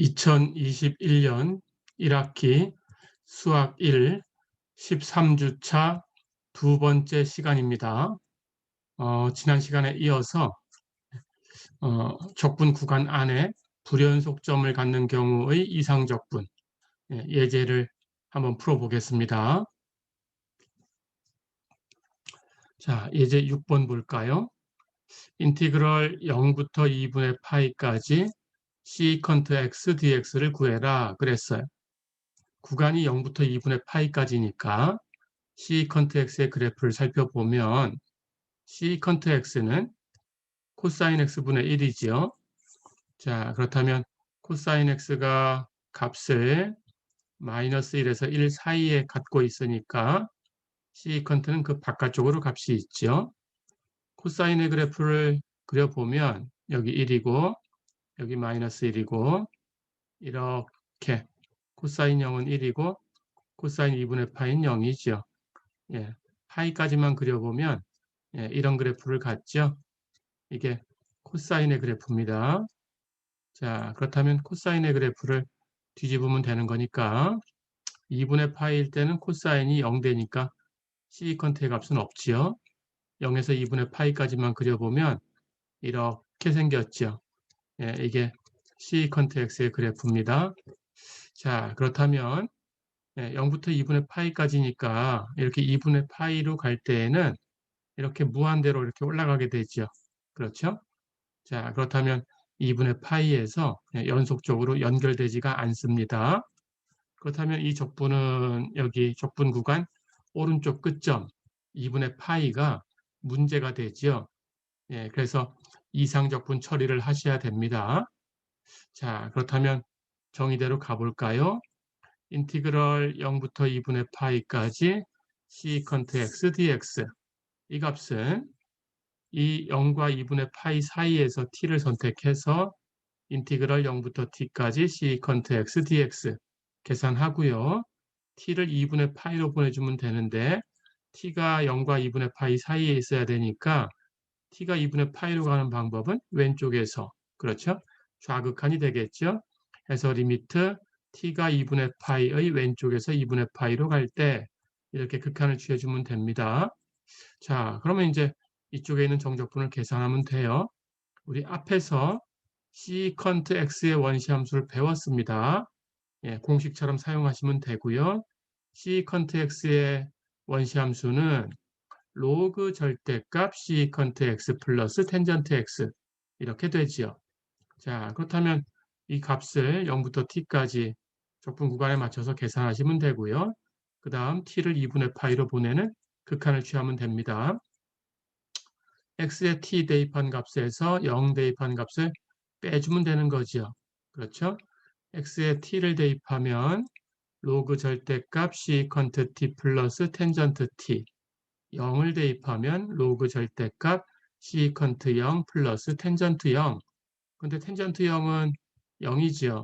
2021년 1학기 수학 1 13주차 두 번째 시간입니다. 지난 시간에 이어서 적분 구간 안에 불연속점을 갖는 경우의 이상적분 예제를 한번 풀어보겠습니다. 자, 예제 6번 볼까요? 인티그럴 0부터 2분의 파이까지 시컨트 x dx를 구해라 그랬어요. 구간이 0부터 2분의 파이까지니까 시컨트 x의 그래프를 살펴보면 시컨트 x는 코사인 x분의 1이지요. 자, 그렇다면 코사인 x가 값을 마이너스 1에서 1 사이에 갖고 있으니까 시컨트는 그 바깥쪽으로 값이 있죠. 코사인의 그래프를 그려보면 여기 1이고 여기 마이너스 1이고 이렇게 코사인 0은 1이고 코사인 2분의 파이는 0이죠. 예, 파이까지만 그려보면 이런 그래프를 갖죠. 이게 코사인의 그래프입니다. 자, 그렇다면 코사인의 그래프를 뒤집으면 되는 거니까 2분의 파이일 때는 코사인이 0 되니까 시컨트의 값은 없지요. 0에서 2분의 파이까지만 그려보면 이렇게 생겼죠. 이게 시컨트 x의 그래프입니다. 자, 그렇다면 0부터 2분의 파이까지니까 이렇게 2분의 파이로 갈 때에는 이렇게 무한대로 이렇게 올라가게 되죠. 그렇죠? 자, 그렇다면 2분의 파이에서 연속적으로 연결되지가 않습니다. 그렇다면 이 적분은 여기 적분 구간 오른쪽 끝점 2분의 파이가 문제가 되죠. 그래서 이상적분 처리를 하셔야 됩니다. 자, 그렇다면 정의대로 가볼까요? 인티그럴 0부터 2분의 파이까지 시컨트 x dx 이 값은 이 0과 2분의 파이 사이에서 t를 선택해서 인티그럴 0부터 t까지 시컨트 x dx 계산하고요. t를 2분의 파이로 보내주면 되는데 t가 0과 2분의 파이 사이에 있어야 되니까 t가 2분의 파이로 가는 방법은 왼쪽에서 그렇죠? 좌극한이 되겠죠? 해서 리미트 t가 2분의 파이의 왼쪽에서 2분의 파이로 갈 때 이렇게 극한을 취해주면 됩니다. 자, 그러면 이제 이쪽에 있는 정적분을 계산하면 돼요. 우리 앞에서 시컨트 x의 원시함수를 배웠습니다. 공식처럼 사용하시면 되고요. 시컨트 x의 원시함수는 로그 절대값 시컨트 x 플러스 텐전트 x 이렇게 되지요. 자, 그렇다면 이 값을 0부터 t까지 적분 구간에 맞춰서 계산하시면 되고요. 그 다음 t를 2분의 파이로 보내는 극한을 취하면 됩니다. x의 t 대입한 값에서 0 대입한 값을 빼주면 되는 거죠. 그렇죠? x의 t를 대입하면 로그 절대값 시컨트 t 플러스 텐전트 t 0을 대입하면 로그 절대값 시컨트 0 플러스 텐전트 0 근데 텐전트 0은 0이지요.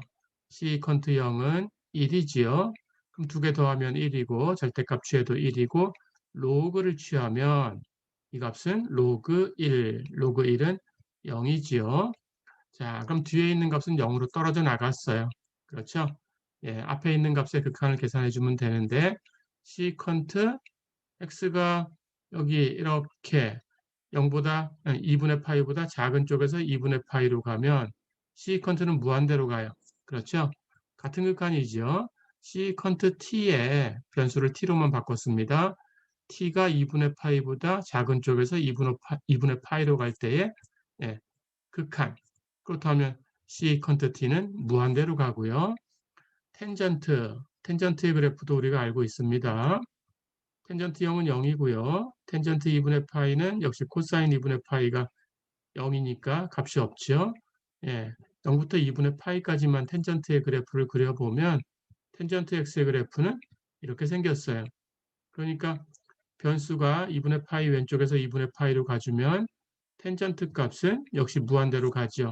시컨트 0은 1이지요. 그럼 두 개 더하면 1이고 절대값 취해도 1이고 로그를 취하면 이 값은 로그 1, 로그 1은 0이지요. 자, 그럼 뒤에 있는 값은 0으로 떨어져 나갔어요. 그렇죠? 앞에 있는 값의 극한을 계산해 주면 되는데 시컨트 x가 여기 이렇게 0보다 2분의 파이보다 작은 쪽에서 2분의 파이로 가면 시컨트는 무한대로 가요. 그렇죠? 같은 극한이죠. 시컨트 t의 변수를 t로만 바꿨습니다. t가 2분의 파이보다 작은 쪽에서 2분의 파이로 갈 때의 극한. 그렇다면 시컨트 t는 무한대로 가고요. 텐전트의 그래프도 우리가 알고 있습니다. 텐전트 0은 0이고요. 텐전트 2분의 파이는 역시 코사인 2분의 파이가 0이니까 값이 없죠. 0부터 2분의 파이까지만 텐전트의 그래프를 그려보면 텐전트 x의 그래프는 이렇게 생겼어요. 그러니까 변수가 2분의 파이 왼쪽에서 2분의 파이로 가주면 텐전트 값은 역시 무한대로 가죠.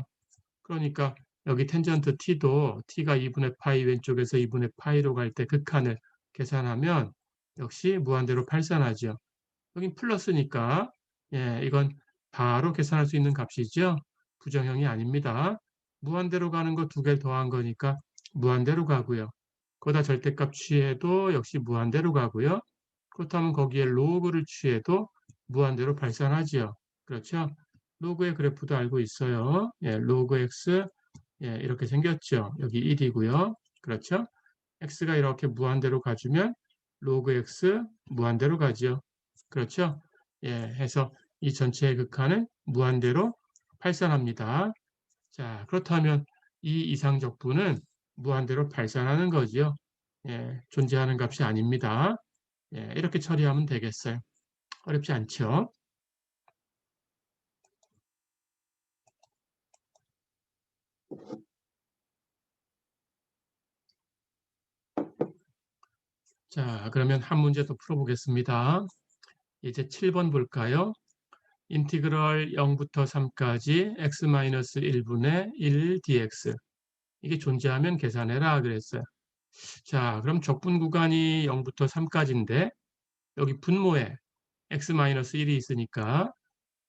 그러니까 여기 텐전트 t도 t가 2분의 파이 왼쪽에서 2분의 파이로 갈 때 극한을 계산하면 역시 무한대로 발산하죠. 여긴 플러스니까 이건 바로 계산할 수 있는 값이죠. 부정형이 아닙니다. 무한대로 가는 거 두 개 더한 거니까 무한대로 가고요. 거기다 절대값 취해도 역시 무한대로 가고요. 그렇다면 거기에 로그를 취해도 무한대로 발산하지요. 그렇죠? 로그의 그래프도 알고 있어요. 예, 로그 x 예, 이렇게 생겼죠. 여기 1이고요. 그렇죠? x가 이렇게 무한대로 가주면 로그 x 무한대로 가죠. 그렇죠? 예, 해서 이 전체의 극한은 무한대로 발산합니다. 자, 그렇다면 이 이상적분은 무한대로 발산하는 거지요. 예, 존재하는 값이 아닙니다. 예, 이렇게 처리하면 되겠어요. 어렵지 않죠? 자, 그러면 한 문제 더 풀어보겠습니다. 이제 7번 볼까요? 인티그럴 0부터 3까지 x-1분의 1 dx. 이게 존재하면 계산해라 그랬어요. 자, 그럼 적분 구간이 0부터 3까지인데 여기 분모에 x-1이 있으니까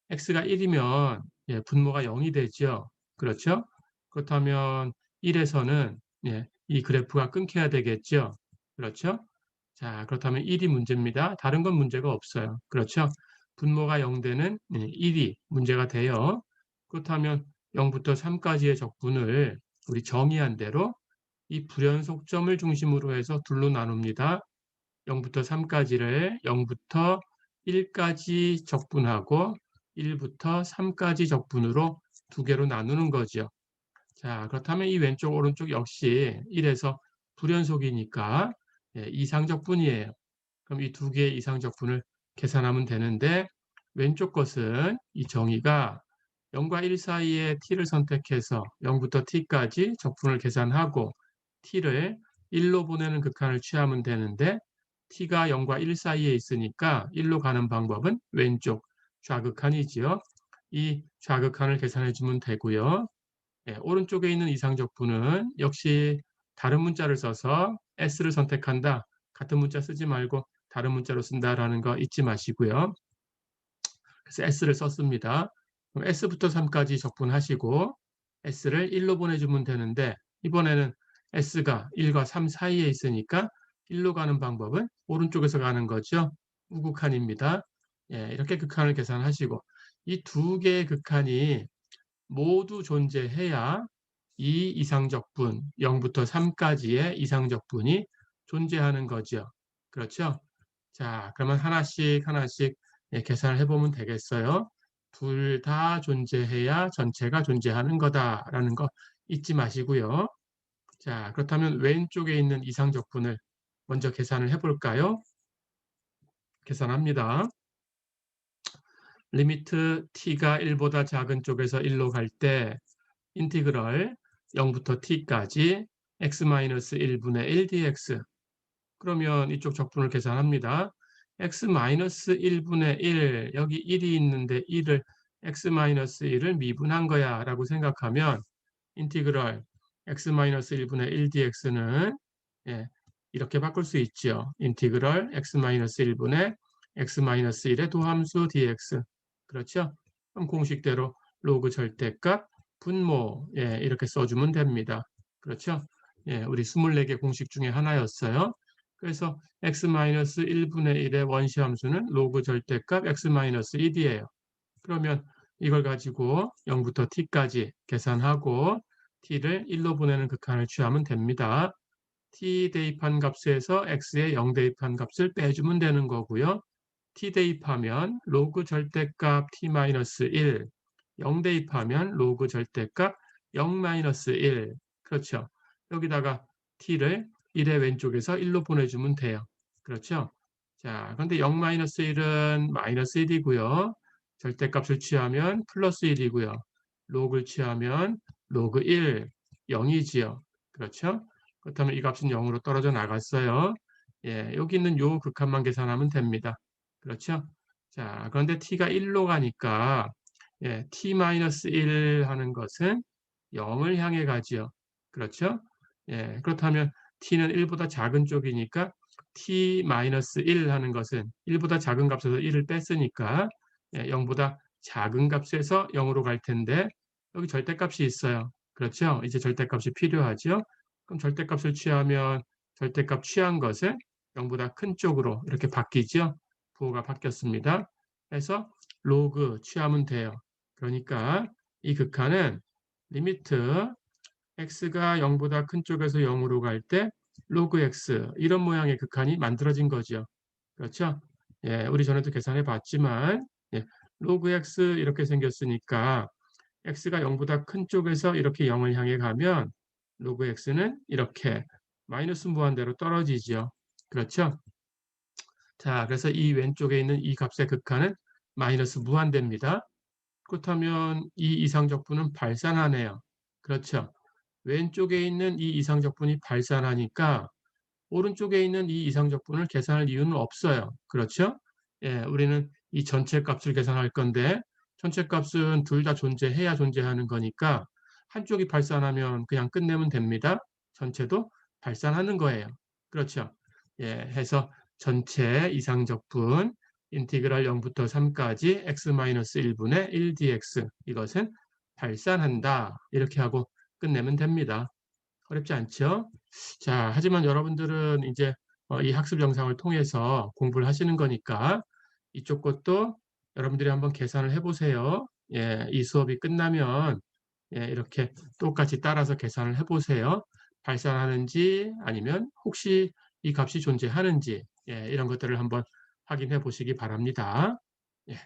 x가 1이면 예, 분모가 0이 되죠. 그렇죠? 그렇다면 1에서는 예, 이 그래프가 끊겨야 되겠죠. 그렇죠? 자, 그렇다면 1이 문제입니다. 다른 건 문제가 없어요. 그렇죠? 분모가 0되는 1이 문제가 돼요. 그렇다면 0부터 3까지의 적분을 우리 정의한 대로 이 불연속점을 중심으로 해서 둘로 나눕니다. 0부터 3까지를 0부터 1까지 적분하고 1부터 3까지 적분으로 두 개로 나누는 거죠. 자, 그렇다면 이 왼쪽 오른쪽 역시 1에서 불연속이니까 예, 이상적분이에요. 그럼 이 두 개의 이상적분을 계산하면 되는데 왼쪽 것은 이 정의가 0과 1 사이에 t를 선택해서 0부터 t까지 적분을 계산하고 t를 1로 보내는 극한을 취하면 되는데 t가 0과 1 사이에 있으니까 1로 가는 방법은 왼쪽 좌극한이지요. 이 좌극한을 계산해 주면 되고요. 예, 오른쪽에 있는 이상적분은 역시 다른 문자를 써서 S를 선택한다. 같은 문자 쓰지 말고 다른 문자로 쓴다라는 거 잊지 마시고요. 그래서 S를 썼습니다. 그럼 S부터 3까지 적분하시고 S를 1로 보내주면 되는데 이번에는 S가 1과 3 사이에 있으니까 1로 가는 방법은 오른쪽에서 가는 거죠. 우극한입니다. 예, 이렇게 극한을 계산하시고 이 두 개의 극한이 모두 존재해야 이 이상적분, 0부터 3까지의 이상적분이 존재하는 거죠. 그렇죠? 자, 그러면 하나씩 하나씩 예, 계산을 해보면 되겠어요. 둘 다 존재해야 전체가 존재하는 거다라는 거 잊지 마시고요. 자, 그렇다면 왼쪽에 있는 이상적분을 먼저 계산을 해볼까요? 계산합니다. 리미트 t가 1보다 작은 쪽에서 1로 갈 때 인티그럴 0부터 t까지 x-1분의 1 dx. 그러면 이쪽 적분을 계산합니다. x-1분의 1, 여기 1이 있는데 1을 x-1을 미분한 거야 라고 생각하면 인티그럴 x-1분의 1 dx는 예, 이렇게 바꿀 수 있죠. 인티그럴 x-1분의 x-1의 도함수 dx. 그렇죠? 그럼 공식대로 로그 절대값 분모 예, 이렇게 써주면 됩니다. 그렇죠? 예, 우리 24개 공식 중에 하나였어요. 그래서 x-1분의 1의 원시함수는 로그 절대값 x-1이에요. 그러면 이걸 가지고 0부터 t까지 계산하고 t를 1로 보내는 극한을 취하면 됩니다. t 대입한 값에서 x의 0 대입한 값을 빼주면 되는 거고요. t 대입하면 로그 절대값 t-1, 0 대입하면 로그 절대값 0-1. 그렇죠. 여기다가 t를 1의 왼쪽에서 1로 보내주면 돼요. 그렇죠. 자, 그런데 0-1은 마이너스 1이고요. 절대값을 취하면 플러스 1이고요. 로그를 취하면 로그 1, 0이지요. 그렇죠. 그렇다면 이 값은 0으로 떨어져 나갔어요. 예, 여기 있는 요 극한만 계산하면 됩니다. 그렇죠. 자, 그런데 t가 1로 가니까 예, t-1 하는 것은 0을 향해 가지요. 그렇죠? 예, 그렇다면 t는 1보다 작은 쪽이니까 t-1 하는 것은 1보다 작은 값에서 1을 뺐으니까 예, 0보다 작은 값에서 0으로 갈 텐데 여기 절대값이 있어요. 그렇죠? 이제 절대값이 필요하죠. 그럼 절대값을 취하면 절대값 취한 것은 0보다 큰 쪽으로 이렇게 바뀌죠. 부호가 바뀌었습니다. 그래서 로그 취하면 돼요. 그러니까 이 극한은 리미트 x가 0보다 큰 쪽에서 0으로 갈 때 로그 x 이런 모양의 극한이 만들어진 거죠. 그렇죠? 예, 우리 전에도 계산해 봤지만 예, 로그 x 이렇게 생겼으니까 x가 0보다 큰 쪽에서 이렇게 0을 향해 가면 로그 x는 이렇게 마이너스 무한대로 떨어지죠. 그렇죠? 자, 그래서 이 왼쪽에 있는 이 값의 극한은 마이너스 무한대입니다. 그렇다면 이 이상적분은 발산하네요. 그렇죠? 왼쪽에 있는 이 이상적분이 발산하니까 오른쪽에 있는 이 이상적분을 계산할 이유는 없어요. 그렇죠? 예, 우리는 이 전체 값을 계산할 건데 전체 값은 둘 다 존재해야 존재하는 거니까 한쪽이 발산하면 그냥 끝내면 됩니다. 전체도 발산하는 거예요. 그렇죠? 예, 해서 전체 이상적분 인티그랄 0부터 3까지 x-1분의 1dx 이것은 발산한다. 이렇게 하고 끝내면 됩니다. 어렵지 않죠? 자, 하지만 여러분들은 이제 이 학습 영상을 통해서 공부를 하시는 거니까 이쪽 것도 여러분들이 한번 계산을 해보세요. 예, 이 수업이 끝나면 예, 이렇게 똑같이 따라서 계산을 해보세요. 발산하는지 아니면 혹시 이 값이 존재하는지 예, 이런 것들을 한번 확인해 보시기 바랍니다. 예.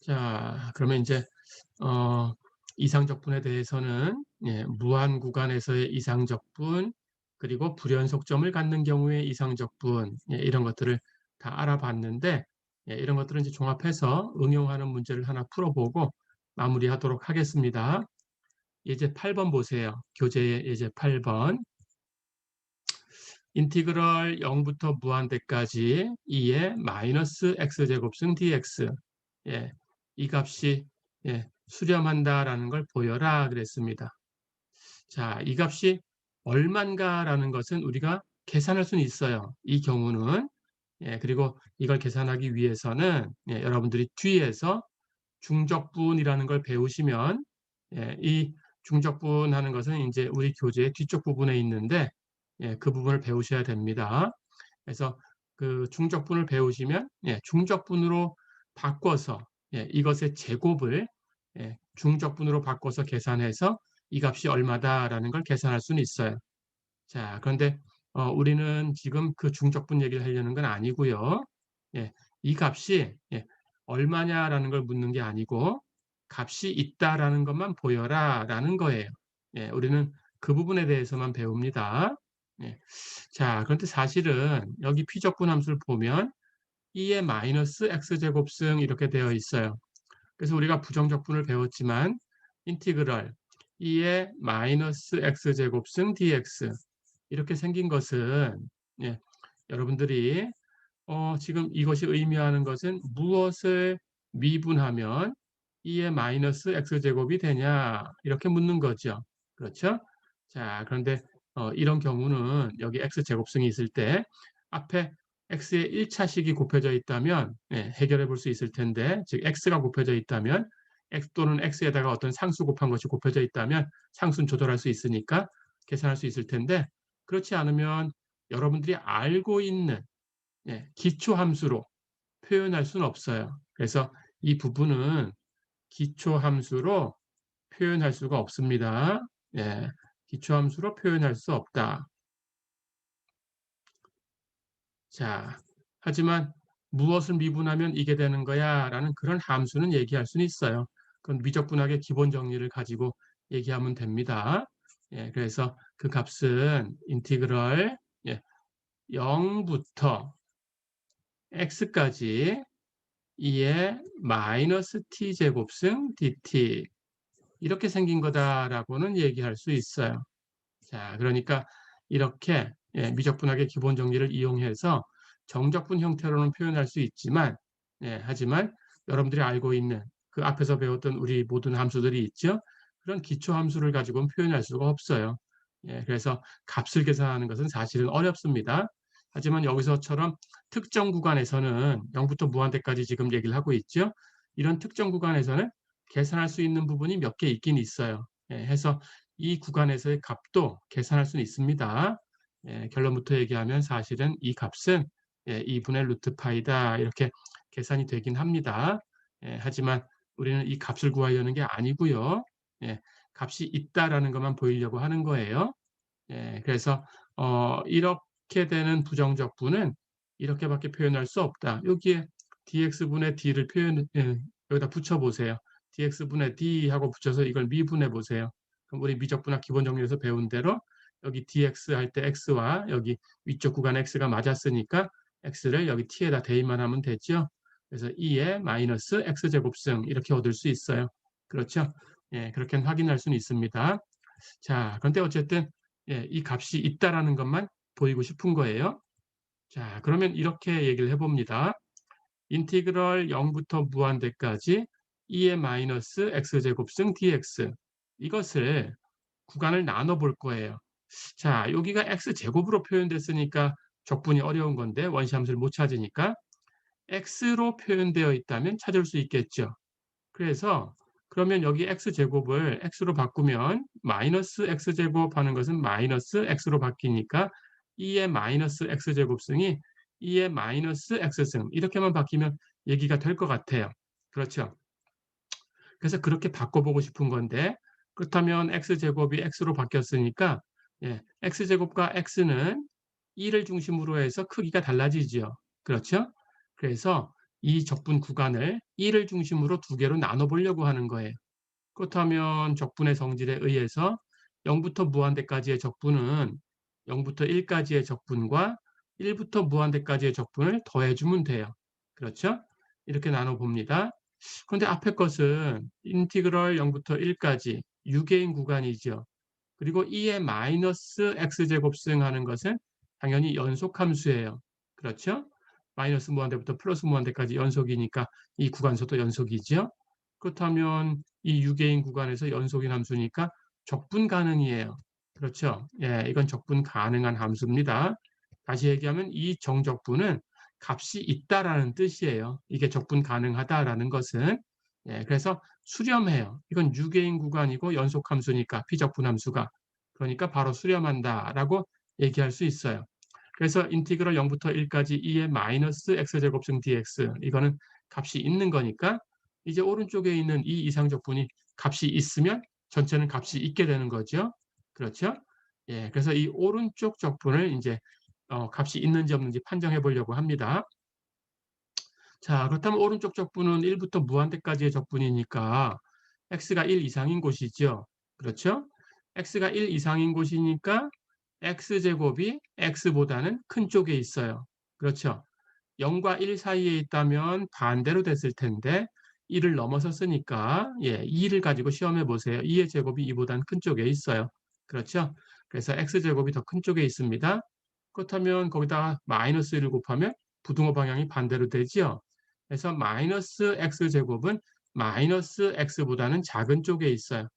자, 그러면 이제 이상적분에 대해서는 예, 무한 구간에서의 이상적분 그리고 불연속점을 갖는 경우의 이상적분 예, 이런 것들을 다 알아봤는데 예, 이런 것들은 이제 종합해서 응용하는 문제를 하나 풀어보고 마무리하도록 하겠습니다. 예제 8번 보세요. 교재의 예제 8번. 인티그럴 0부터 무한대까지 2의 마이너스 x제곱승 dx 예, 이 값이 예, 수렴한다라는 걸 보여라 그랬습니다. 자, 이 값이 얼만가라는 것은 우리가 계산할 수는 있어요. 이 경우는 예, 그리고 이걸 계산하기 위해서는 예, 여러분들이 뒤에서 중적분이라는 걸 배우시면 예, 이 중적분하는 것은 이제 우리 교재의 뒤쪽 부분에 있는데 예, 그 부분을 배우셔야 됩니다. 그래서 그 중적분을 배우시면 예, 중적분으로 바꿔서 예, 이것의 제곱을 예, 중적분으로 바꿔서 계산해서 이 값이 얼마다라는 걸 계산할 수는 있어요. 자, 그런데 우리는 지금 그 중적분 얘기를 하려는 건 아니고요. 예, 이 값이 예, 얼마냐라는 걸 묻는 게 아니고 값이 있다라는 것만 보여라라는 거예요. 예, 우리는 그 부분에 대해서만 배웁니다. 예. 자, 그런데 사실은 여기 피적분 함수를 보면 2의 마이너스 x제곱승 이렇게 되어 있어요. 그래서 우리가 부정적분을 배웠지만 인티그럴 2의 마이너스 x제곱승 dx 이렇게 생긴 것은 예, 여러분들이 지금 이것이 의미하는 것은 무엇을 미분하면 2의 마이너스 x제곱이 되냐 이렇게 묻는 거죠. 그렇죠? 자, 그런데 이런 경우는 여기 x제곱승이 있을 때 앞에 x의 1차식이 곱해져 있다면 예, 해결해 볼 수 있을 텐데 즉 x가 곱해져 있다면 x 또는 x에다가 어떤 상수 곱한 것이 곱해져 있다면 상수는 조절할 수 있으니까 계산할 수 있을 텐데 그렇지 않으면 여러분들이 알고 있는 예, 기초함수로 표현할 수는 없어요. 그래서 이 부분은 기초함수로 표현할 수가 없습니다. 예, 기초함수로 표현할 수 없다. 자, 하지만 무엇을 미분하면 이게 되는 거야 라는 그런 함수는 얘기할 수는 있어요. 그건 미적분학의 기본 정리를 가지고 얘기하면 됩니다. 예, 그래서 그 값은 인티그럴 예, 0부터 x까지 2의 마이너스 t제곱승 dt 이렇게 생긴 거다라고는 얘기할 수 있어요. 자, 그러니까 이렇게 예, 미적분학의 기본 정리를 이용해서 정적분 형태로는 표현할 수 있지만 예, 하지만 여러분들이 알고 있는 그 앞에서 배웠던 우리 모든 함수들이 있죠. 그런 기초 함수를 가지고는 표현할 수가 없어요. 예, 그래서 값을 계산하는 것은 사실은 어렵습니다. 하지만 여기서처럼 특정 구간에서는 0부터 무한대까지 지금 얘기를 하고 있죠. 이런 특정 구간에서는 계산할 수 있는 부분이 몇 개 있긴 있어요. 예, 해서 이 구간에서의 값도 계산할 수는 있습니다. 예, 결론부터 얘기하면 사실은 이 값은 2분의 루트 파이다 이렇게 계산이 되긴 합니다. 예, 하지만 우리는 이 값을 구하려는 게 아니고요. 예, 값이 있다라는 것만 보이려고 하는 거예요. 예, 그래서 이렇게 되는 부정적분은 이렇게밖에 표현할 수 없다. 여기에 dx분의 d를 여기다 붙여보세요. dx분의 d 하고 붙여서 이걸 미분해 보세요. 그럼 우리 미적분학 기본 정리에서 배운 대로 여기 dx 할 때 x와 여기 위쪽 구간 x가 맞았으니까 x를 여기 t에다 대입만 하면 되죠. 그래서 2의 마이너스 x제곱승 이렇게 얻을 수 있어요. 그렇죠? 예, 그렇게 확인할 수는 있습니다. 자, 그런데 어쨌든 이 값이 있다라는 것만 보이고 싶은 거예요. 자, 그러면 이렇게 얘기를 해봅니다. 인티그럴 0부터 무한대까지 2의 마이너스 x제곱승 dx 이것을 구간을 나눠 볼 거예요. 자, 여기가 x제곱으로 표현됐으니까 적분이 어려운 건데 원시함수를 못 찾으니까 x로 표현되어 있다면 찾을 수 있겠죠. 그래서 그러면 여기 x제곱을 x로 바꾸면 마이너스 x제곱 하는 것은 마이너스 x로 바뀌니까 2의 마이너스 x제곱승이 2의 마이너스 x승 이렇게만 바뀌면 얘기가 될 것 같아요. 그렇죠? 그래서 그렇게 바꿔보고 싶은 건데 그렇다면 x제곱이 x로 바뀌었으니까 x제곱과 x는 2를 중심으로 해서 크기가 달라지죠. 그렇죠? 그래서 이 적분 구간을 2를 중심으로 두 개로 나눠보려고 하는 거예요. 그렇다면 적분의 성질에 의해서 0부터 무한대까지의 적분은 0부터 1까지의 적분과 1부터 무한대까지의 적분을 더해주면 돼요. 그렇죠? 이렇게 나눠봅니다. 그런데 앞에 것은 인티그럴 0부터 1까지 6개인 구간이죠. 그리고 2의 마이너스 x제곱승 하는 것은 당연히 연속함수예요. 그렇죠? 마이너스 무한대부터 플러스 무한대까지 연속이니까 이 구간서도 연속이죠. 그렇다면 이 6개인 구간에서 연속인 함수니까 적분 가능이에요. 그렇죠? 예, 이건 적분 가능한 함수입니다. 다시 얘기하면 이 정적분은 값이 있다라는 뜻이에요. 이게 적분 가능하다라는 것은 그래서 수렴해요. 이건 6개인 구간이고 연속함수니까 피적분함수가 그러니까 바로 수렴한다라고 얘기할 수 있어요. 그래서 인티그럴 0부터 1까지 2의 마이너스 x제곱승 dx 이거는 값이 있는 거니까 이제 오른쪽에 있는 이 이상적분이 값이 있으면 전체는 값이 있게 되는 거죠. 그렇죠? 예, 그래서 이 오른쪽 적분을 이제 값이 있는지 없는지 판정해 보려고 합니다. 자, 그렇다면 오른쪽 적분은 1부터 무한대까지의 적분이니까 x가 1 이상인 곳이죠. 그렇죠? x가 1 이상인 곳이니까 x제곱이 x보다는 큰 쪽에 있어요. 그렇죠? 0과 1 사이에 있다면 반대로 됐을 텐데 1을 넘어섰으니까 2를 가지고 시험해 보세요. 2의 제곱이 2보다는 큰 쪽에 있어요. 그렇죠? 그래서 x제곱이 더 큰 쪽에 있습니다. 그렇다면 거기다가 마이너스 1을 곱하면 부등호 방향이 반대로 되지요. 그래서 마이너스 x제곱은 마이너스 x보다는 작은 쪽에 있어요.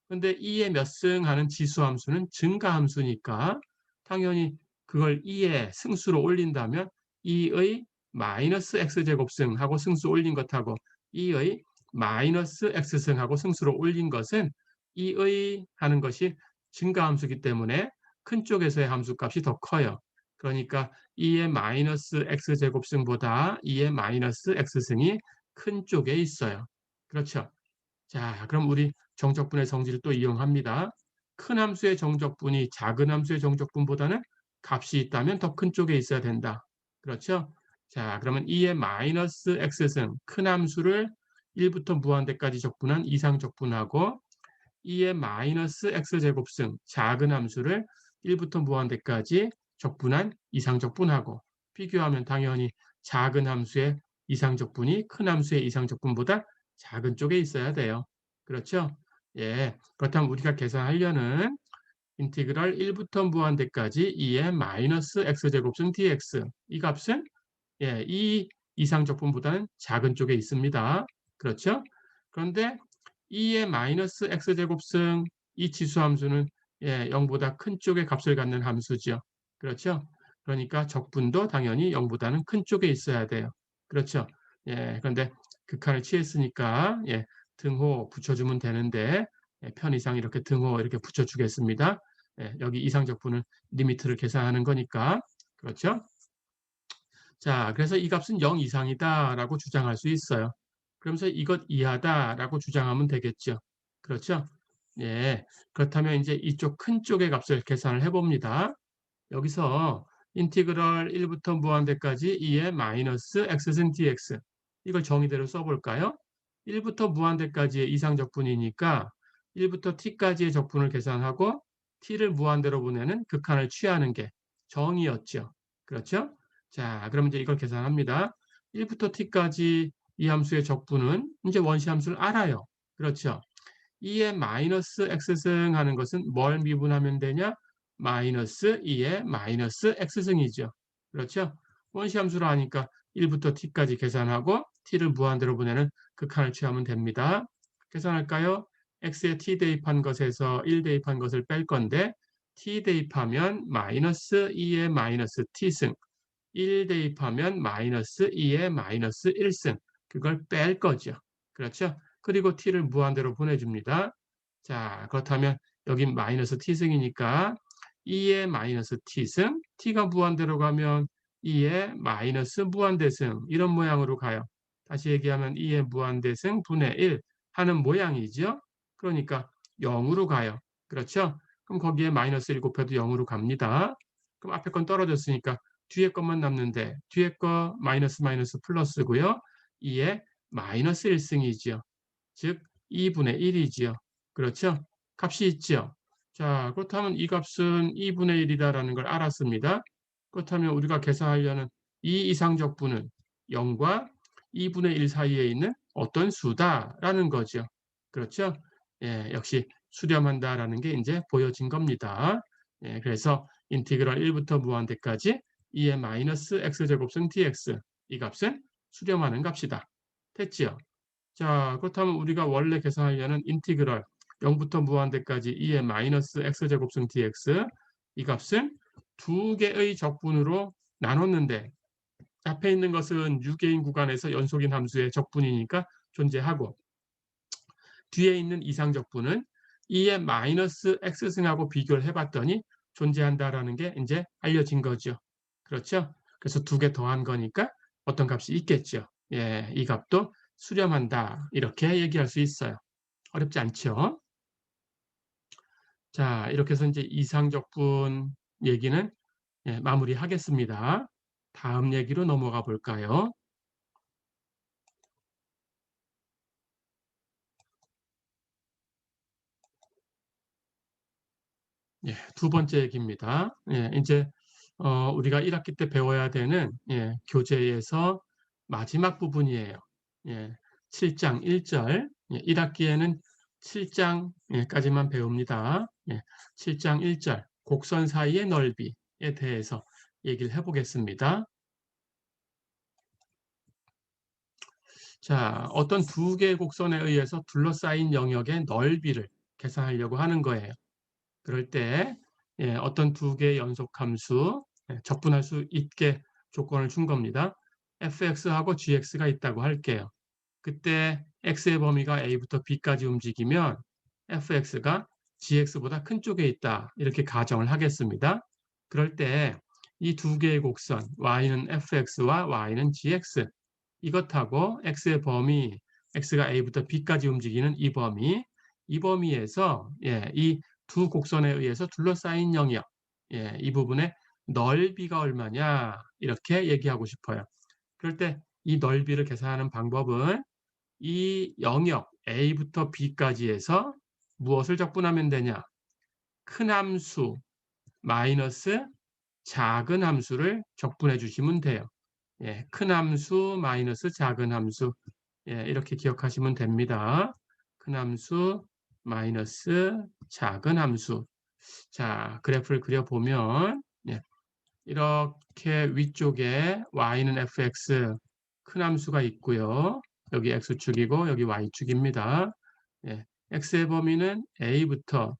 근데 2의 몇 승 하는 지수함수는 증가함수니까 당연히 그걸 2의 승수로 올린다면 2의 마이너스 x제곱승하고 승수 올린 것하고 2의 마이너스 x승하고 승수로 올린 것은 2의 하는 것이 증가함수이기 때문에 큰 쪽에서의 함수값이 더 커요. 그러니까 2의 마이너스 x제곱승보다 2의 마이너스 x승이 큰 쪽에 있어요. 그렇죠? 자, 그럼 우리 정적분의 성질을 또 이용합니다. 큰 함수의 정적분이 작은 함수의 정적분보다는 값이 있다면 더 큰 쪽에 있어야 된다. 그렇죠? 자, 그러면 2의 마이너스 x승 큰 함수를 1부터 무한대까지 적분한 이상적분하고 2의 마이너스 x제곱승 작은 함수를 1부터 무한대까지 적분한 이상적분하고 비교하면 당연히 작은 함수의 이상적분이 큰 함수의 이상적분보다 작은 쪽에 있어야 돼요. 그렇죠? 예, 그렇다면 우리가 계산하려는 인티그럴 1부터 무한대까지 2의 마이너스 x제곱승 dx 이 값은 이 이상적분보다는 작은 쪽에 있습니다. 그렇죠? 그런데 2의 마이너스 x제곱승 이 지수함수는 0보다 큰 쪽의 값을 갖는 함수죠. 그렇죠? 그러니까 적분도 당연히 0보다는 큰 쪽에 있어야 돼요. 그렇죠? 예, 그런데 극한을 취했으니까 예, 등호 붙여주면 되는데 예, 편 이상 이렇게 등호 이렇게 붙여주겠습니다. 예, 여기 이상 적분을 리미트를 계산하는 거니까 그렇죠? 자, 그래서 이 값은 0 이상이다라고 주장할 수 있어요. 그러면서 이것 이하다라고 주장하면 되겠죠. 그렇죠? 예, 그렇다면 이제 이쪽 큰 쪽의 값을 계산을 해봅니다. 여기서 인티그럴 1부터 무한대까지 2의 마이너스 x승 dx 이걸 정의대로 써볼까요? 1부터 무한대까지의 이상적분이니까 1부터 t까지의 적분을 계산하고 t를 무한대로 보내는 극한을 취하는 게 정의였죠. 그렇죠? 자, 그럼 이제 이걸 계산합니다. 1부터 t까지 이 함수의 적분은 이제 원시 함수를 알아요. 그렇죠? 2의 마이너스 x승 하는 것은 뭘 미분하면 되냐? 마이너스 2의 마이너스 x승이죠. 그렇죠? 원시함수로 하니까 1부터 t까지 계산하고 t를 무한대로 보내는 극한을 취하면 됩니다. 계산할까요? x에 t 대입한 것에서 1 대입한 것을 뺄 건데 t 대입하면 마이너스 2의 마이너스 t승 1 대입하면 마이너스 2의 마이너스 1승 그걸 뺄 거죠. 그렇죠? 그리고 t를 무한대로 보내줍니다. 자, 그렇다면 여기 마이너스 t승이니까 2의 마이너스 t승, t가 무한대로 가면 2의 마이너스 무한대승 이런 모양으로 가요. 다시 얘기하면 2의 무한대승 분의 1 하는 모양이죠. 그러니까 0으로 가요. 그렇죠? 그럼 거기에 마이너스 1 곱해도 0으로 갑니다. 그럼 앞에 건 떨어졌으니까 뒤에 것만 남는데 뒤에 거 마이너스 마이너스 플러스고요. 2의 마이너스 1승이지요. 즉 2분의 1이지요. 그렇죠? 값이 있죠. 자, 그렇다면 이 값은 2분의 1이다라는 걸 알았습니다. 그렇다면 우리가 계산하려는 이 이상적분은 0과 2분의 1 사이에 있는 어떤 수다라는 거죠. 그렇죠? 예, 역시 수렴한다라는 게 이제 보여진 겁니다. 예, 그래서 인티그럴 1부터 무한대까지 2의 마이너스 x제곱승 dx 이 값은 수렴하는 값이다. 됐지요? 자, 그렇다면 우리가 원래 계산하려는 인티그럴 0부터 무한대까지 2의 마이너스 x제곱승 dx 이 값은 두 개의 적분으로 나눴는데 앞에 있는 것은 유개인 구간에서 연속인 함수의 적분이니까 존재하고 뒤에 있는 이상적분은 2의 마이너스 x승하고 비교를 해봤더니 존재한다라는 게 이제 알려진 거죠. 그렇죠? 그래서 두 개 더한 거니까 어떤 값이 있겠죠. 예, 이 값도 수렴한다. 이렇게 얘기할 수 있어요. 어렵지 않죠? 자, 이렇게 해서 이제 이상적분 얘기는 예, 마무리하겠습니다. 다음 얘기로 넘어가 볼까요? 예, 두 번째 얘기입니다. 예, 이제 우리가 1학기 때 배워야 되는 예, 교재에서 마지막 부분이에요. 예, 7장 1절. 예, 1학기에는 7장까지만 배웁니다. 예, 7장 1절 곡선 사이의 넓이에 대해서 얘기를 해보겠습니다. 자, 어떤 두 개의 곡선에 의해서 둘러싸인 영역의 넓이를 계산하려고 하는 거예요. 그럴 때 예, 어떤 두 개의 연속함수 적분할 수 있게 조건을 준 겁니다. fx하고 gx가 있다고 할게요. 그때 x의 범위가 a부터 b까지 움직이면 fx가 gx보다 큰 쪽에 있다. 이렇게 가정을 하겠습니다. 그럴 때 이 두 개의 곡선 y는 fx와 y는 gx 이것하고 x의 범위 x가 a부터 b까지 움직이는 이 범위에서 예, 이 두 곡선에 의해서 둘러싸인 영역 이 부분의 넓이가 얼마냐 이렇게 얘기하고 싶어요. 그럴 때 이 넓이를 계산하는 방법은 이 영역 A부터 B까지에서 무엇을 적분하면 되냐? 큰 함수 마이너스 작은 함수를 적분해 주시면 돼요. 예, 큰 함수 마이너스 작은 함수 이렇게 기억하시면 됩니다. 큰 함수 마이너스 작은 함수 자, 그래프를 그려보면 예, 이렇게 위쪽에 y는 fx 큰 함수가 있고요. 여기 x축이고 여기 y축입니다. 예, x의 범위는 a부터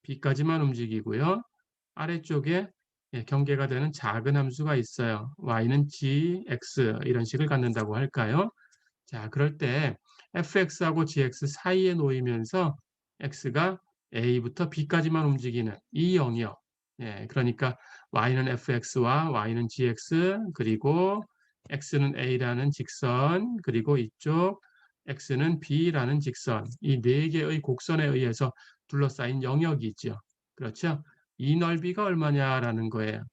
b까지만 움직이고요. 아래쪽에 경계가 되는 작은 함수가 있어요. y는 g, x 이런 식을 갖는다고 할까요? 자, 그럴 때 fx하고 gx 사이에 놓이면서 x가 a부터 b까지만 움직이는 이 영역. 그러니까 y는 fx와 y는 gx 그리고 x는 a라는 직선 그리고 이쪽 x는 b라는 직선 이 네 개의 곡선에 의해서 둘러싸인 영역이죠. 그렇죠? 이 넓이가 얼마냐라는 거예요.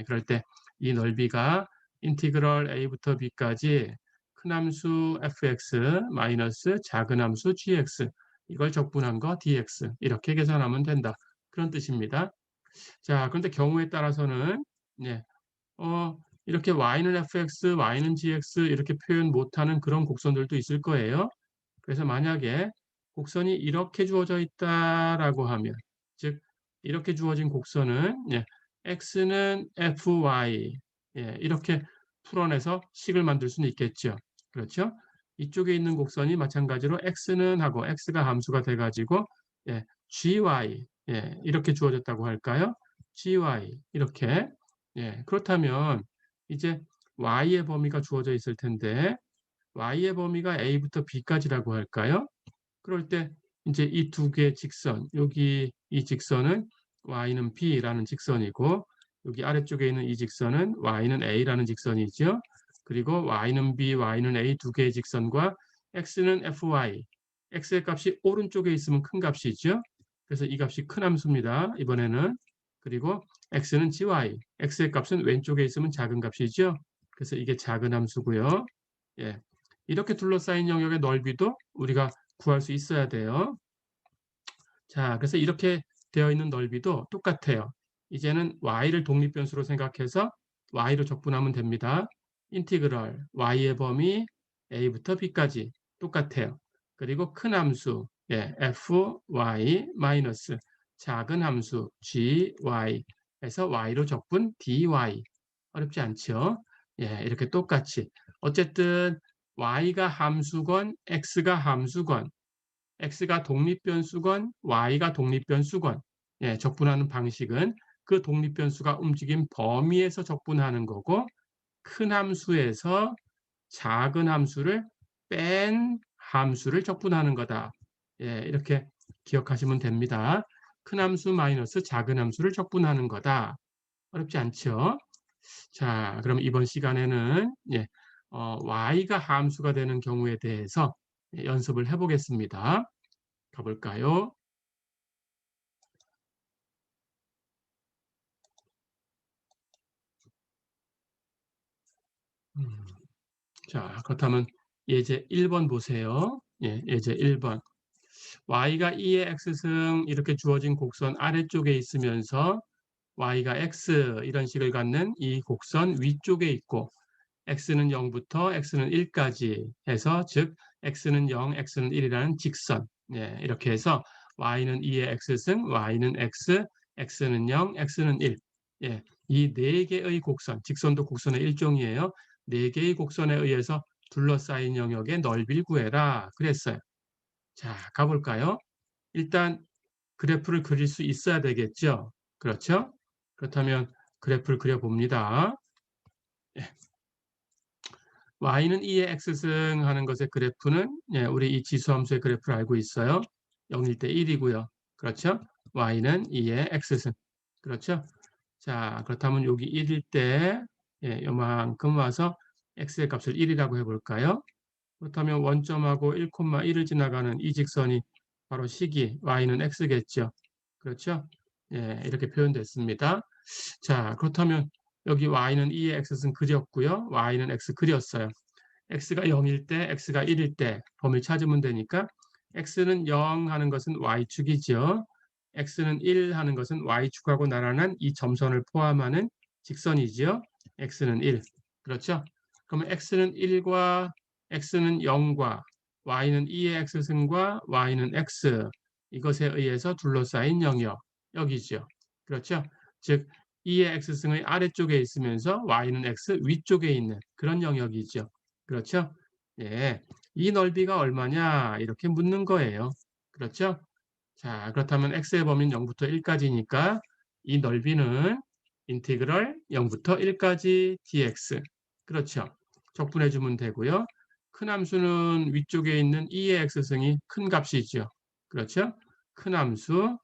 그럴 때 이 넓이가 인티그럴 a부터 b까지 큰 함수 fx 마이너스 작은 함수 gx 이걸 적분한 거 dx 이렇게 계산하면 된다. 그런 뜻입니다. 자, 그런데 경우에 따라서는 예, 이렇게 y는 fx, y는 gx 이렇게 표현 못하는 그런 곡선들도 있을 거예요. 그래서 만약에 곡선이 이렇게 주어져 있다라고 하면, 즉 이렇게 주어진 곡선은 x는 fy 이렇게 풀어내서 식을 만들 수는 있겠죠. 그렇죠? 이쪽에 있는 곡선이 마찬가지로 x는 하고 x가 함수가 돼가지고 gy 이렇게 주어졌다고 할까요? gy 이렇게 그렇다면 이제 y의 범위가 주어져 있을 텐데 y의 범위가 a부터 b까지라고 할까요? 그럴 때 이제 이 두 개의 직선, 여기 이 직선은 y는 b라는 직선이고 여기 아래쪽에 있는 이 직선은 y는 a라는 직선이죠. 그리고 y는 b, y는 a 두 개의 직선과 x는 fy, x의 값이 오른쪽에 있으면 큰 값이죠. 그래서 이 값이 큰 함수입니다. 이번에는. 그리고 x는 gy, x의 값은 왼쪽에 있으면 작은 값이죠. 그래서 이게 작은 함수고요. 예. 이렇게 둘러싸인 영역의 넓이도 우리가 구할 수 있어야 돼요. 자, 그래서 이렇게 되어 있는 넓이도 똑같아요. 이제는 y를 독립변수로 생각해서 y로 적분하면 됩니다. 인티그럴 y의 범위 a부터 b까지 똑같아요. 그리고 큰 함수 fy 마이너스 작은 함수 gy에서 y로 적분 dy 어렵지 않죠? 이렇게 똑같이 어쨌든 y가 함수건 x가 함수건 x가 독립변수건 y가 독립변수건 적분하는 방식은 그 독립변수가 움직인 범위에서 적분하는 거고 큰 함수에서 작은 함수를 뺀 함수를 적분하는 거다. 이렇게 기억하시면 됩니다. 큰 함수 마이너스 작은 함수를 적분하는 거다. 어렵지 않죠? 자, 그럼 이번 시간에는 y가 함수가 되는 경우에 대해서 연습을 해보겠습니다. 가볼까요? 자, 그렇다면 예제 1번 보세요. 예제 1번. y가 2의 x승 이렇게 주어진 곡선 아래쪽에 있으면서 y가 x 이런 식을 갖는 이 곡선 위쪽에 있고 x는 0부터 x는 1까지 해서 즉 x는 0, x는 1이라는 직선 이렇게 해서 y는 2의 x승, y는 x, x는 0, x는 1 이 네 개의 곡선, 직선도 곡선의 일종이에요. 네 개의 곡선에 의해서 둘러싸인 영역의 넓이를 구해라 그랬어요. 자, 가볼까요? 일단 그래프를 그릴 수 있어야 되겠죠. 그렇죠? 그렇다면 그래프를 그려봅니다. y는 2의 x승 하는 것의 그래프는 우리 이 지수함수의 그래프를 알고 있어요. 0일 때 1이고요. 그렇죠? y는 2의 x승. 그렇죠? 자, 그렇다면 여기 1일 때 요만큼 와서 x의 값을 1이라고 해볼까요? 그렇다면 원점하고 1,1을 지나가는 이 직선이 바로 식이 y는 x겠죠. 그렇죠? 이렇게 표현됐습니다. 자, 그렇다면 여기 y는 2의 x승 그렸고요. y는 x 그렸어요. x가 0일 때, x가 1일 때 범위를 찾으면 되니까 x는 0 하는 것은 y축이죠. x는 1 하는 것은 y축하고 나란한 이 점선을 포함하는 직선이지요. x는 1. 그렇죠? 그러면 x는 1과 x는 0과 y는 2의 x승과 y는 x 이것에 의해서 둘러싸인 영역 여기죠. 그렇죠? 즉 2의 x승의 아래쪽에 있으면서 y는 x 위쪽에 있는 그런 영역이죠. 그렇죠? 이 넓이가 얼마냐 이렇게 묻는 거예요. 그렇죠? 자, 그렇다면 x의 범위는 0부터 1까지니까 이 넓이는 인티그럴 0부터 1까지 dx. 그렇죠. 적분해 주면 되고요. 큰 함수는 위쪽에 있는 2의 x승이 큰 값이죠. 그렇죠? 큰 함수,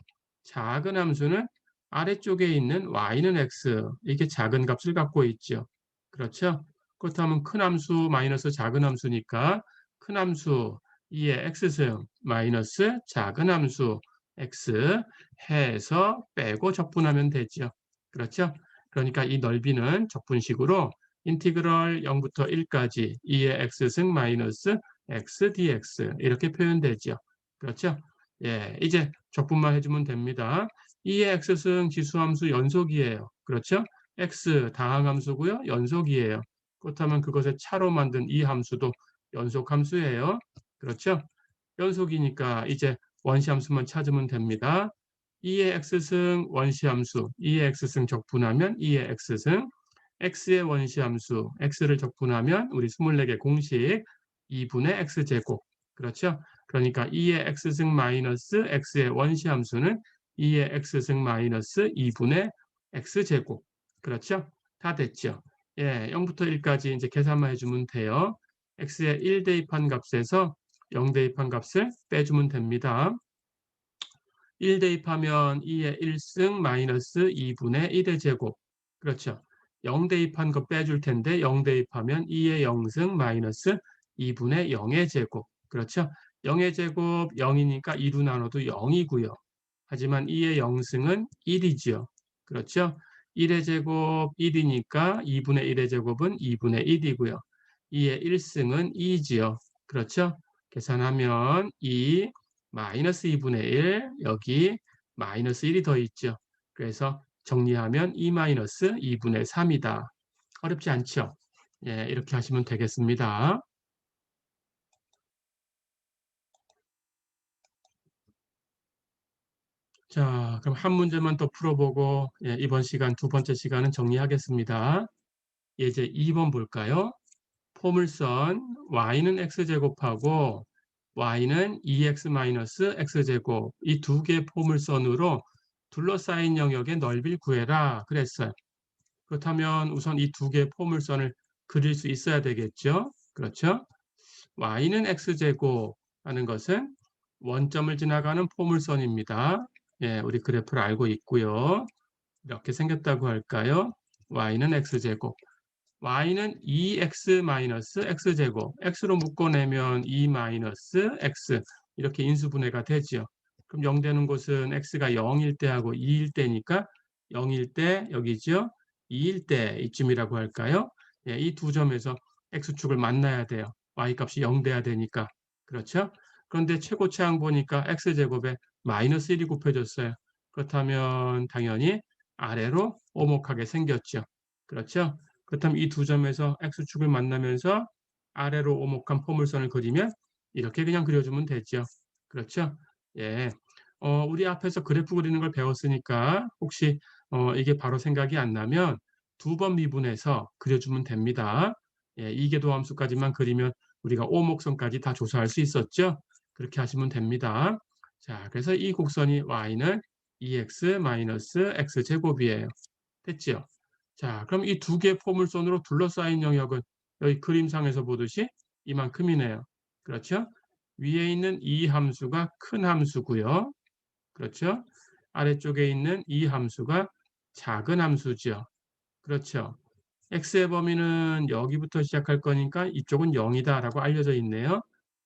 작은 함수는 아래쪽에 있는 y는 x, 이게 작은 값을 갖고 있죠. 그렇죠? 그렇다면 큰 함수 마이너스 작은 함수니까 큰 함수 2의 x승 마이너스 작은 함수 x 해서 빼고 적분하면 되죠. 그렇죠? 그러니까 이 넓이는 적분식으로 인티그럴 0부터 1까지 2의 x승 마이너스 x dx 이렇게 표현되죠. 그렇죠? 예, 이제 적분만 해주면 됩니다. 2의 x승 지수함수 연속이에요. 그렇죠? x 다항함수고요. 연속이에요. 그렇다면 그것의 차로 만든 이 함수도 연속함수예요. 그렇죠? 연속이니까 이제 원시함수만 찾으면 됩니다. 2의 x승 원시함수, 2의 x승 적분하면 2의 x승, x의 원시함수, x를 적분하면 우리 24개 공식 2분의 x제곱. 그렇죠? 그러니까 2의 x승 마이너스 x의 원시함수는 2의 x승 마이너스 2분의 x제곱. 그렇죠? 다 됐죠? 예, 0부터 1까지 이제 계산만 해주면 돼요. x의 1 대입한 값에서 0 대입한 값을 빼주면 됩니다. 1 대입하면 2의 1승 마이너스 2분의 1의 제곱. 그렇죠. 0 대입한 거 빼줄 텐데 0 대입하면 2의 0승 마이너스 2분의 0의 제곱. 그렇죠. 0의 제곱 0이니까 2로 나눠도 0이고요. 하지만 2의 0승은 1이죠. 그렇죠. 1의 제곱 1이니까 2분의 1의 제곱은 2분의 1이고요. 2의 1승은 2지요. 그렇죠. 계산하면 2 마이너스 2분의 1 여기 마이너스 1이 더 있죠. 그래서 정리하면 2 마이너스 2분의 3이다. 어렵지 않죠? 예, 이렇게 하시면 되겠습니다. 자, 그럼 한 문제만 더 풀어보고 예, 이번 시간 두 번째 시간은 정리하겠습니다. 이제 2번 볼까요? 포물선 y는 x제곱하고 y는 2x-x제곱 이 두 개의 포물선으로 둘러싸인 영역의 넓이를 구해라 그랬어요. 그렇다면 우선 이 두 개의 포물선을 그릴 수 있어야 되겠죠. 그렇죠? y는 x제곱 하는 것은 원점을 지나가는 포물선입니다. 예, 우리 그래프를 알고 있고요. 이렇게 생겼다고 할까요? y는 x제곱. y는 2x-x제곱. x로 묶어내면 2-x 이렇게 인수분해가 되죠. 그럼 0 되는 곳은 x가 0일 때하고 2일 때니까 0일 때 여기죠. 2일 때 이쯤이라고 할까요? 예, 이 두 점에서 x축을 만나야 돼요. y값이 0 돼야 되니까. 그렇죠? 그런데 최고차항 보니까 x제곱에 마이너스 1이 곱해졌어요. 그렇다면 당연히 아래로 오목하게 생겼죠. 그렇죠? 그렇다면 이 두 점에서 x축을 만나면서 아래로 오목한 포물선을 그리면 이렇게 그냥 그려주면 되죠. 그렇죠? 예. 우리 앞에서 그래프 그리는 걸 배웠으니까 혹시 이게 바로 생각이 안 나면 두 번 미분해서 그려주면 됩니다. 예, 이계도함수까지만 그리면 우리가 오목선까지 다 조사할 수 있었죠? 그렇게 하시면 됩니다. 자, 그래서 이 곡선이 y는 2x-x제곱이에요. 됐죠? 자, 그럼 이 두 개의 포물선으로 둘러싸인 영역은 여기 그림상에서 보듯이 이만큼이네요. 그렇죠? 위에 있는 이 함수가 큰 함수고요. 그렇죠? 아래쪽에 있는 이 함수가 작은 함수죠. 그렇죠? x의 범위는 여기부터 시작할 거니까 이쪽은 0이다라고 알려져 있네요.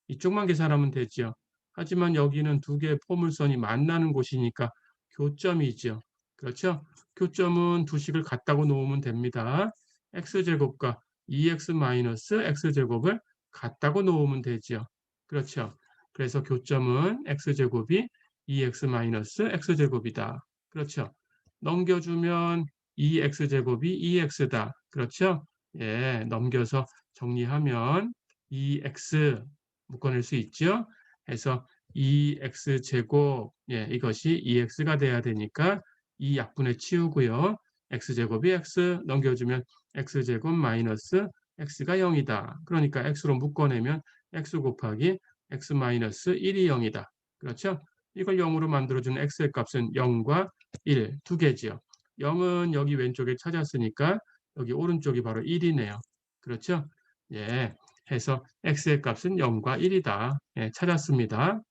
이쪽만 계산하면 되죠. 하지만 여기는 두 개의 포물선이 만나는 곳이니까 교점이죠. 그렇죠? 교점은 두 식을 같다고 놓으면 됩니다. x제곱과 2x-x제곱을 같다고 놓으면 되죠. 그렇죠? 그래서 교점은 x제곱이 2x-x제곱이다. 그렇죠? 넘겨주면 2x제곱이 2x다. 그렇죠? 예, 넘겨서 정리하면 2x 묶어낼 수 있죠. 해서 2x제곱, 예, 이것이 2x가 돼야 되니까 이 약분에 치우고요. x제곱이 x 넘겨주면 x제곱 마이너스 x가 0이다. 그러니까 x로 묶어내면 x 곱하기 x 마이너스 1이 0이다. 그렇죠? 이걸 0으로 만들어주는 x의 값은 0과 1, 두 개지요. 0은 여기 왼쪽에 찾았으니까 여기 오른쪽이 바로 1이네요. 그렇죠? 예. 해서 x의 값은 0과 1이다. 예, 찾았습니다.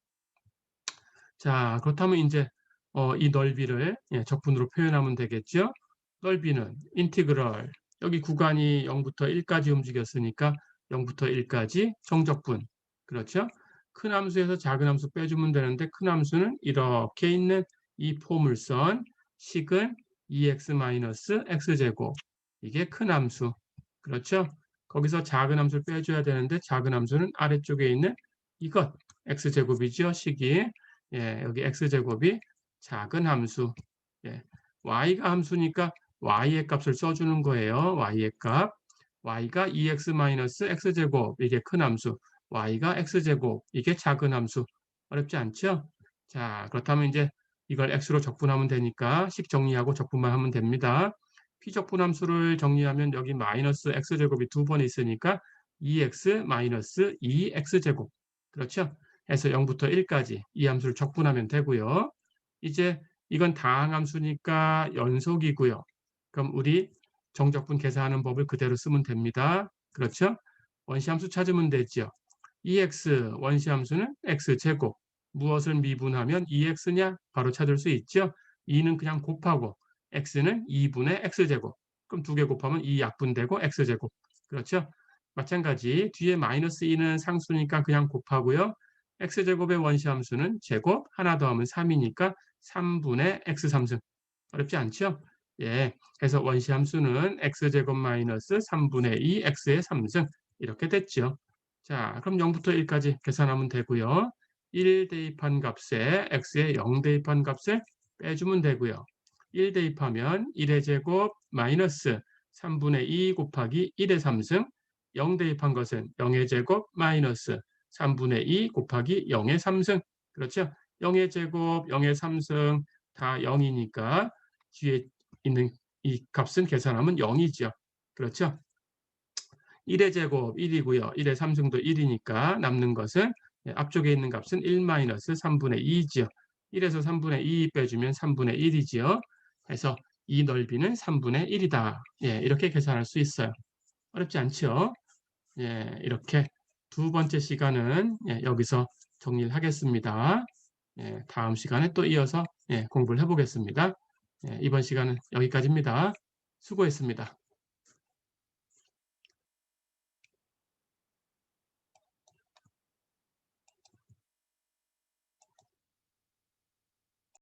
자, 그렇다면 이제 이 넓이를 예, 적분으로 표현하면 되겠죠? 넓이는 인티그럴, 여기 구간이 0부터 1까지 움직였으니까 0부터 1까지 정적분. 그렇죠? 큰 함수에서 작은 함수 빼주면 되는데 큰 함수는 이렇게 있는 이 포물선 식은 2x-x제곱. 이게 큰 함수. 그렇죠? 거기서 작은 함수를 빼줘야 되는데 작은 함수는 아래쪽에 있는 이것 x제곱이죠. 식이. 예, 여기 x제곱이 작은 함수. 예, y가 함수니까 y의 값을 써주는 거예요. y의 값. y가 2x-x제곱. 이게 큰 함수. y가 x제곱. 이게 작은 함수. 어렵지 않죠? 자, 그렇다면 이제 이걸 x로 적분하면 되니까 식 정리하고 적분만 하면 됩니다. 피적분 함수를 정리하면 여기 마이너스 x제곱이 두 번 있으니까 2x 마이너스 2x제곱. 그렇죠? 해서 0부터 1까지 이 함수를 적분하면 되고요. 이제 이건 다항함수니까 연속이고요. 그럼 우리 정적분 계산하는 법을 그대로 쓰면 됩니다. 그렇죠? 원시함수 찾으면 되죠. 2x 원시함수는 x제곱. 무엇을 미분하면 2x냐? 바로 찾을 수 있죠. 2는 그냥 곱하고 x는 2분의 x제곱. 그럼 두 개 곱하면 2 약분되고 x제곱. 그렇죠? 마찬가지 뒤에 마이너스 2는 상수니까 그냥 곱하고요. x제곱의 원시함수는 제곱, 하나 더하면 3이니까 3분의 x3승. 어렵지 않죠? 예, 그래서 원시함수는 x제곱 마이너스 3분의 2 x의 3승. 이렇게 됐죠. 자, 그럼 0부터 1까지 계산하면 되고요. 1 대입한 값에 x의 0 대입한 값을 빼주면 되고요. 1 대입하면 1의 제곱 마이너스 3분의 2 곱하기 1의 3승. 0 대입한 것은 0의 제곱 마이너스 3분의 2 곱하기 0의 3승. 그렇죠? 0의 제곱, 0의 3승 다 0이니까 뒤에 있는 이 값은 계산하면 0이죠. 그렇죠? 1의 제곱 1이고요. 1의 3승도 1이니까 남는 것은 앞쪽에 있는 값은 1-3분의 2이죠. 1에서 3분의 2 빼주면 3분의 1이지요. 그래서 이 넓이는 3분의 1이다. 예, 이렇게 계산할 수 있어요. 어렵지 않죠? 예, 이렇게 두 번째 시간은 여기서 정리를 하겠습니다. 예, 다음 시간에 또 이어서 공부를 해보겠습니다. 이번 시간은 여기까지입니다. 수고했습니다.